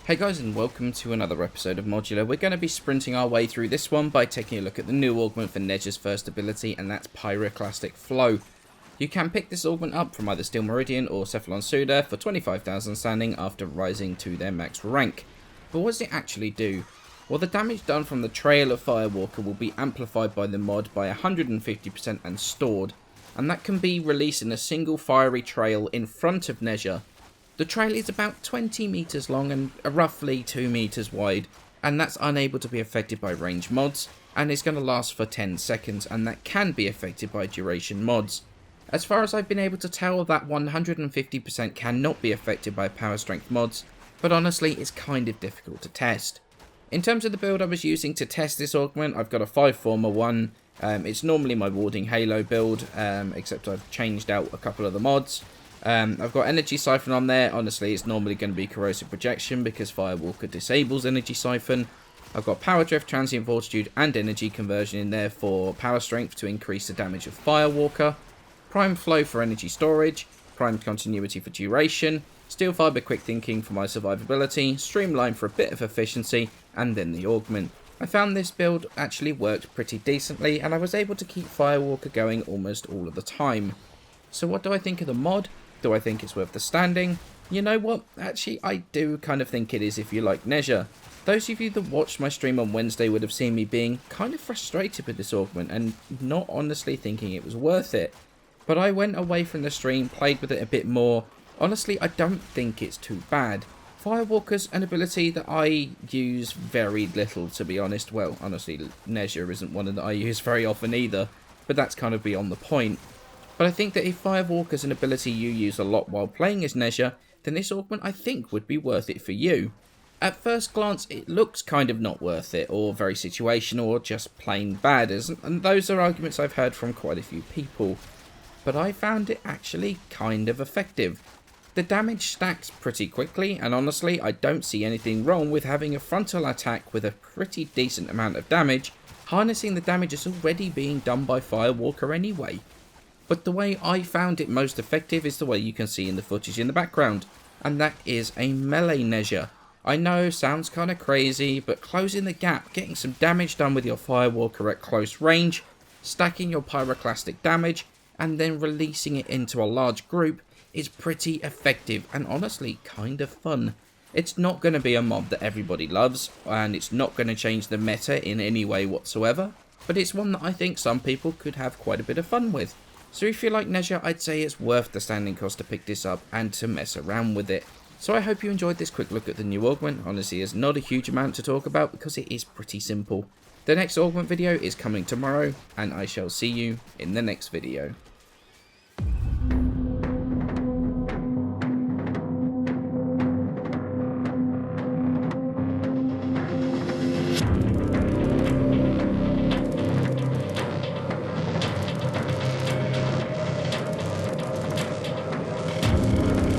Hey guys, and welcome to another episode of Modular. We're going to be sprinting our way through this one by taking a look at the new augment for Nezhas' first ability, and that's Pyroclastic Flow. You can pick this augment up from either Steel Meridian or Cephalon Suda for 25,000 standing after rising to their max rank. But what does it actually do? Well, the damage done from the Trail of Firewalker will be amplified by the mod by 150% and stored, and that can be released in a single fiery trail in front of Nezhas. The trail is about 20 meters long and roughly 2 meters wide, and that's unable to be affected by range mods, and it's going to last for 10 seconds, and that can be affected by duration mods. As far as I've been able to tell, that 150% cannot be affected by power strength mods, but honestly it's kind of difficult to test. In terms of the build I was using to test this augment, I've got a 5-former one. It's normally my Warding Halo build, except I've changed out a couple of the mods. I've got Energy Siphon on there. Honestly, it's normally going to be Corrosive Projection because Firewalker disables Energy Siphon. I've got Power Drift, Transient Fortitude and Energy Conversion in there for Power Strength to increase the damage of Firewalker. Prime Flow for Energy Storage. Prime Continuity for Duration. Steel Fiber Quick Thinking for my survivability. Streamline for a bit of efficiency. And then the augment. I found this build actually worked pretty decently, and I was able to keep Firewalker going almost all of the time. So what do I think of the mod? Do I think it's worth the standing? You know what? Actually, I do kind of think it is if you like Nezhas. Those of you that watched my stream on Wednesday would have seen me being kind of frustrated with this augment and not honestly thinking it was worth it. But I went away from the stream, played with it a bit more. Honestly, I don't think it's too bad. Firewalker's an ability that I use very little, to be honest. Well, honestly, Nezhas isn't one that I use very often either, but that's kind of beyond the point. But I think that if Firewalker is an ability you use a lot while playing as Nezhas, then this augment I think would be worth it for you. At first glance it looks kind of not worth it, or very situational, or just plain bad, and those are arguments I've heard from quite a few people. But I found it actually kind of effective. The damage stacks pretty quickly, and honestly I don't see anything wrong with having a frontal attack with a pretty decent amount of damage, harnessing the damage that's already being done by Firewalker anyway. But the way I found it most effective is the way you can see in the footage in the background, and that is a melee Nezhas. I know, sounds kind of crazy, but closing the gap, getting some damage done with your Firewalker at close range, stacking your pyroclastic damage, and then releasing it into a large group is pretty effective and honestly kind of fun. It's not going to be a mob that everybody loves, and it's not going to change the meta in any way whatsoever, but it's one that I think some people could have quite a bit of fun with. So if you like Nezhas, I'd say it's worth the standing cost to pick this up and to mess around with it. So I hope you enjoyed this quick look at the new augment. Honestly, there's not a huge amount to talk about because it is pretty simple. The next augment video is coming tomorrow, and I shall see you in the next video.